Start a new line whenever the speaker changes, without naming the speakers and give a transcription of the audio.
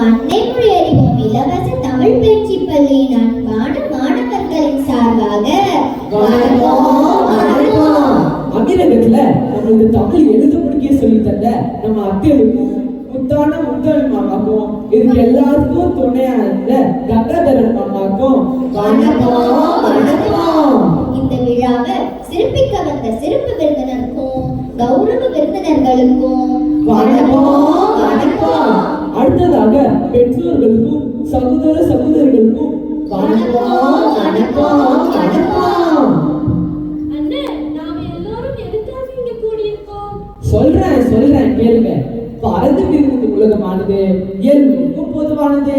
அன்னை மொழி அறிவோம் இலவச தமிழ் பயிற்சி பள்ளியின் அன்பான மாணவர்களின் சார்பாக
அமீரகத்துல நம்மளுக்கு தமிழ் எழுத முடிக்க சொல்லி தந்த நம்ம அத்தைகளுக்கும் முத்தான முத்தமிழ் மாமாக்கும் இதுக்கு எல்லாருக்கும் துணையா இருந்த கங்காதரன் மாமாக்கும்
இந்த விழாவை சிறப்பிக்க வந்த சிறப்பு விருந்தினருக்கும் கௌரவ விருந்தினர்களுக்கும்
அடுத்ததாக பெற்றோர்களுக்கும் சகோதர சகோதரிகளுக்கும் சொல்றேன் கேளுங்க. பாரத விருது உலகமானது எல்லோருக்கும் பொதுவானது.